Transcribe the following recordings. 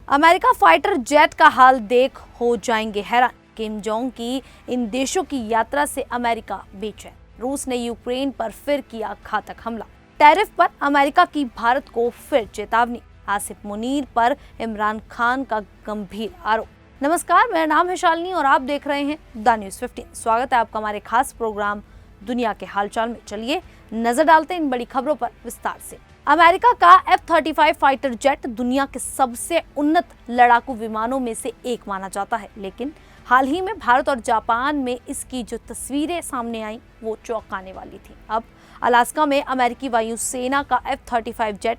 America fighter jet का हाल देख हो जाएंगे हैरान। किम जोंग की इन देशों की यात्रा से अमेरिका बेचैन। रूस ने यूक्रेन पर फिर किया घातक हमला। टैरिफ पर अमेरिका की भारत को फिर चेतावनी। आसिफ मुनीर पर इमरान खान का गंभीर आरोप। नमस्कार, मेरा नाम है शालिनी और आप देख रहे हैं द न्यूज़ 15। स्वागत है आपका हमारे खास प्रोग्राम दुनिया के हालचाल में। चलिए नजर डालते हैं इन बड़ी खबरों पर विस्तार से। अमेरिका का F-35 फाइटर जेट दुनिया के सबसे उन्नत लड़ाकू विमानों में से एक माना जाता है, लेकिन हाल ही में भारत और जापान में इसकी जो तस्वीरें सामने आई वो चौंकाने वाली थी। अब अलास्का में अमेरिकी वायुसेना का F-35 जेट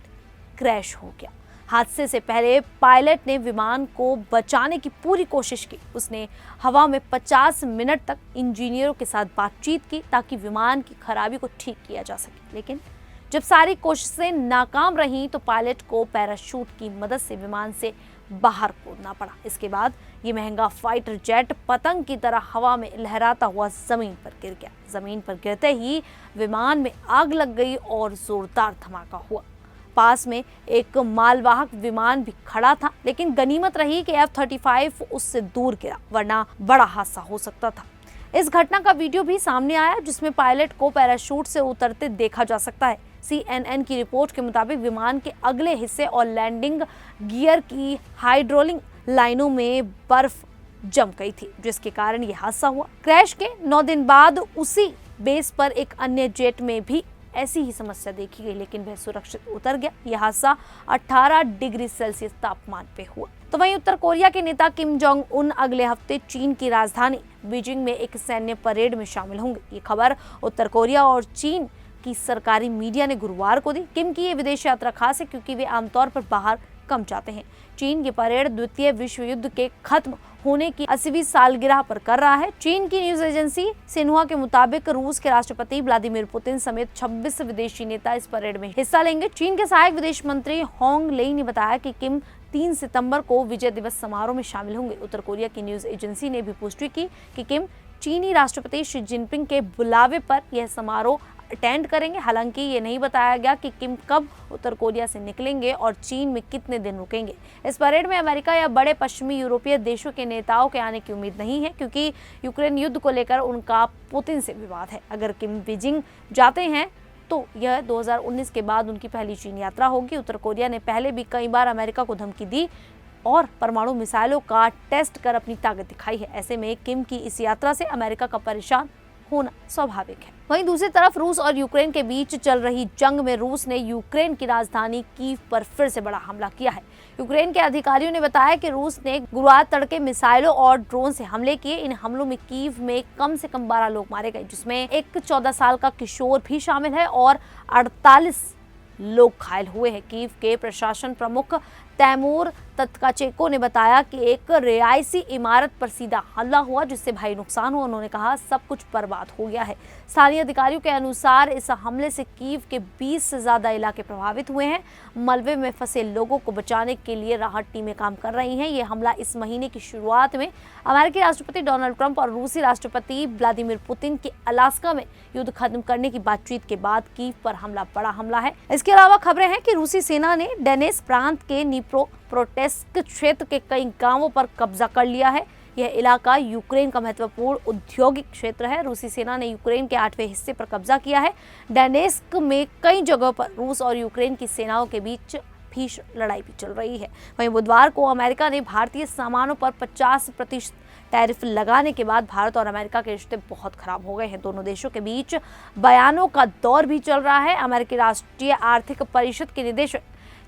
क्रैश हो गया। हादसे से पहले पायलट ने विमान को बचाने की पूरी कोशिश की। उसने हवा में 50 मिनट तक इंजीनियरों के साथ बातचीत की ताकि विमान की खराबी को ठीक किया जा सके, लेकिन जब सारी कोशिशें नाकाम रहीं तो पायलट को पैराशूट की मदद से विमान से बाहर कूदना पड़ा। इसके बाद ये महंगा फाइटर जेट पतंग की तरह हवा में लहराता हुआ जमीन पर गिर गया। जमीन पर गिरते ही विमान में आग लग गई और जोरदार धमाका हुआ। पास में एक मालवाहक विमान भी खड़ा था, लेकिन गनीमत रही कि F-35 उससे दूर गिरा, वरना बड़ा हादसा हो सकता था। इस घटना का वीडियो भी सामने आया जिसमें पायलट को पैराशूट से उतरते देखा जा सकता है। CNN की रिपोर्ट के मुताबिक विमान के अगले हिस्से और लैंडिंग गियर की हाइड्रोलिक लाइनों में बर्फ जम गई थी, जिसके कारण यह हादसा हुआ। क्रैश के 9 दिन बाद उसी बेस पर एक अन्य जेट में भी ऐसी ही समस्या देखी गई, लेकिन वह सुरक्षित उतर गया। यह हादसा 18 डिग्री सेल्सियस तापमान पे हुआ। तो वहीं उत्तर कोरिया के नेता किम जोंग उन अगले हफ्ते चीन की राजधानी बीजिंग में एक सैन्य परेड में शामिल होंगे। ये खबर उत्तर कोरिया और चीन की सरकारी मीडिया ने गुरुवार को दी। किम की ये विदेश यात्रा खास है क्योंकि वे आमतौर पर बाहर कम जाते हैं। चीन की परेड द्वितीय विश्व युद्ध के खत्म होने की 80वीं सालगिरह पर कर रहा है। चीन की न्यूज एजेंसी सिन्हुआ के मुताबिक रूस के राष्ट्रपति व्लादिमीर पुतिन समेत 26 विदेशी नेता इस परेड में हिस्सा लेंगे। चीन के सहायक विदेश मंत्री होंग लेई ने बताया कि किम 3 सितंबर को विजय दिवस समारोह में शामिल होंगे। उत्तर कोरिया की न्यूज एजेंसी ने भी पुष्टि की कि किम चीनी राष्ट्रपति शी जिनपिंग के बुलावे पर यह समारोह अटेंड करेंगे। हालांकि ये नहीं बताया गया कि किम कब उत्तर कोरिया से निकलेंगे और चीन में कितने दिन रुकेंगे। इस परेड में अमेरिका या बड़े पश्चिमी यूरोपीय देशों के नेताओं के आने की उम्मीद नहीं है, क्योंकि यूक्रेन युद्ध को लेकर उनका पुतिन से विवाद है। अगर किम बीजिंग जाते हैं तो यह 2019 के बाद उनकी पहली चीन यात्रा होगी। उत्तर कोरिया ने पहले भी कई बार अमेरिका को धमकी दी और परमाणु मिसाइलों का टेस्ट कर अपनी ताकत दिखाई है। ऐसे में किम की इस यात्रा से अमेरिका का परेशान होना स्वाभाविक है। वहीं दूसरी तरफ रूस और यूक्रेन के बीच चल रही जंग में रूस ने यूक्रेन की राजधानी कीव पर फिर से बड़ा हमला किया है। यूक्रेन के अधिकारियों ने बताया कि रूस ने गुरुवार तड़के मिसाइलों और ड्रोन से हमले किए। इन हमलों में कीव में कम से कम 12 लोग मारे गए, जिसमें एक 14 साल का किशोर भी शामिल है और 48 लोग घायल हुए हैं। कीव के प्रशासन प्रमुख तैमूर तत्काचेको ने बताया कि एक रिहायशी इमारत पर सीधा हमला हुआ जिससे भारी नुकसान हुआ। उन्होंने कहा सब कुछ बर्बाद हो गया है। स्थानीय अधिकारियों के अनुसार इस हमले से कीव के 20 से ज्यादा इलाके प्रभावित हुए हैं। मलबे में फंसे लोगों को बचाने के लिए राहत टीमें काम कर रही हैं। ये हमला इस महीने की शुरुआत में अमेरिकी राष्ट्रपति डोनाल्ड ट्रंप और रूसी राष्ट्रपति व्लादिमीर पुतिन की अलास्का में युद्ध खत्म करने की बातचीत के बाद कीव पर हमला बड़ा हमला है। इसके अलावा खबरें हैं कि रूसी सेना ने डोनेत्स्क प्रांत के प्रोटेस्क क्षेत्र के कई गांवों पर कब्जा कर लिया है। यह इलाका यूक्रेन का महत्वपूर्ण औद्योगिक क्षेत्र है। रूसी सेना ने यूक्रेन के 8वें हिस्से पर कब्जा किया है। डोनेत्स्क में कई जगहों पर रूस और यूक्रेन की सेनाओं के बीच भीषण लड़ाई भी चल रही है। वहीं बुधवार को अमेरिका ने भारतीय सामानों पर 50% टैरिफ लगाने के बाद भारत और अमेरिका के रिश्ते बहुत खराब हो गए हैं। दोनों देशों के बीच बयानों का दौर भी चल रहा है। अमेरिकी राष्ट्रीय आर्थिक परिषद के निदेशक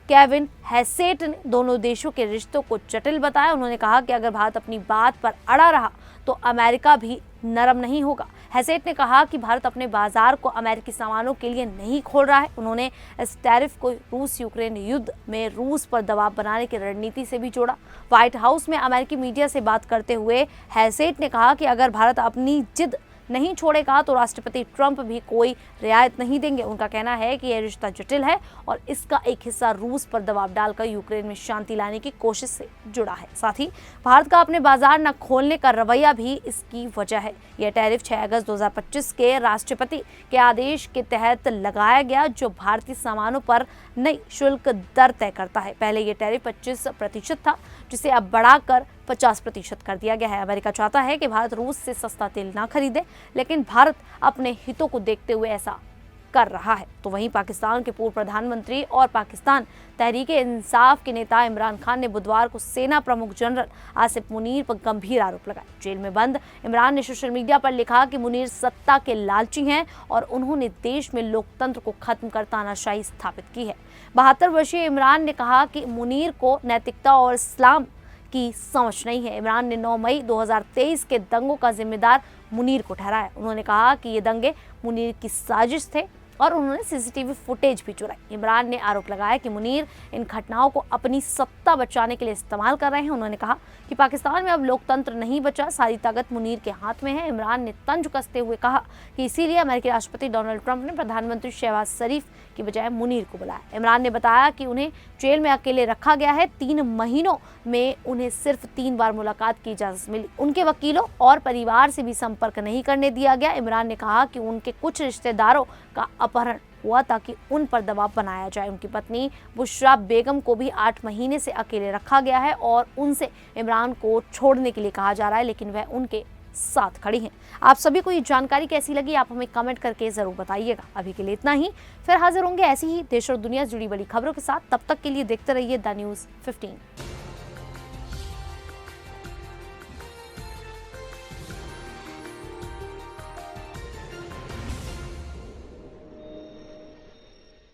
केविन हैसेट ने दोनों देशों के रिश्तों को जटिल बताया। उन्होंने कहा कि अगर भारत अपनी बात पर अड़ा रहा तो अमेरिका भी नरम नहीं होगा। हैसेट ने कहा कि भारत अपने बाजार को अमेरिकी सामानों के लिए नहीं खोल रहा है। उन्होंने इस टैरिफ को रूस यूक्रेन युद्ध में रूस पर दबाव बनाने की रणनीति से भी जोड़ा। व्हाइट हाउस में अमेरिकी मीडिया से बात करते हुए हैसेट ने कहा कि अगर भारत अपनी जिद नहीं छोड़ेगा तो राष्ट्रपति ट्रंप भी कोई रियायत नहीं देंगे। उनका कहना है कि यह रिश्ता जटिल है और इसका एक हिस्सा रूस पर दबाव डालकर यूक्रेन में शांति लाने की कोशिश से जुड़ा है। साथ ही भारत का अपने बाजार न खोलने का रवैया भी इसकी वजह है। यह टैरिफ 6 अगस्त 2025 के राष्ट्रपति के आदेश के तहत लगाया गया, जो भारतीय सामानों पर नई शुल्क दर तय करता है। पहले यह टैरिफ 25% था, जिसे अब बढ़ाकर 50% कर दिया गया है। अमेरिका चाहता है कि भारत रूस से सस्ता तेल ना खरीदे, लेकिन भारत अपने हितों को देखते हुए ऐसा कर रहा है। तो वहीं पाकिस्तान के पूर्व प्रधानमंत्री और पाकिस्तान तहरीक-ए-इंसाफ के नेता इमरान खान ने बुधवार को सेना प्रमुख जनरल आसिफ मुनीर पर गंभीर आरोप लगाए। जेल में बंद इमरान ने सोशल मीडिया पर लिखा कि मुनीर सत्ता के लालची हैं और उन्होंने देश में लोकतंत्र को खत्म कर तानाशाही स्थापित की है। 72 वर्षीय इमरान ने कहा कि मुनीर को नैतिकता और इस्लाम की समझ नहीं है। इमरान ने 9 मई 2023 के दंगों का जिम्मेदार मुनीर को ठहराया। उन्होंने कहा कि ये दंगे मुनीर की साजिश थे और उन्होंने सीसीटीवी फुटेज भी चुराई। इमरान ने आरोप लगाया कि मुनीर इन घटनाओं को अपनी सत्ता बचाने के लिए इस्तेमाल कर रहे हैं। उन्होंने कहा कि पाकिस्तान में अब लोकतंत्र नहीं बचा, सारी ताकत मुनीर के हाथ में है। इमरान ने तंज कसते हुए कहा कि इसीलिए अमेरिकी राष्ट्रपति डोनाल्ड ट्रंप ने प्रधानमंत्री शहबाज शरीफ की बजाय मुनीर को बुलाया। इमरान ने बताया कि उन्हें जेल में अकेले रखा गया है। 3 महीनों में उन्हें सिर्फ 3 बार मुलाकात की इजाजत मिली। उनके वकीलों और परिवार से भी संपर्क नहीं करने दिया गया। इमरान ने कहा कि उनके कुछ रिश्तेदारों का अपहरण हुआ ताकि उन पर दबाव बनाया जाए। उनकी पत्नी बुशरा बेगम को भी 8 महीने से अकेले रखा गया है और उनसे इमरान को छोड़ने के लिए कहा जा रहा है, लेकिन वह उनके साथ खड़ी हैं। आप सभी को ये जानकारी कैसी लगी, आप हमें कमेंट करके जरूर बताइएगा। अभी के लिए इतना ही, फिर हाजिर होंगे ऐसी ही देश और दुनिया से जुड़ी बड़ी खबरों के साथ। तब तक के लिए देखते रहिए द न्यूज़ 15।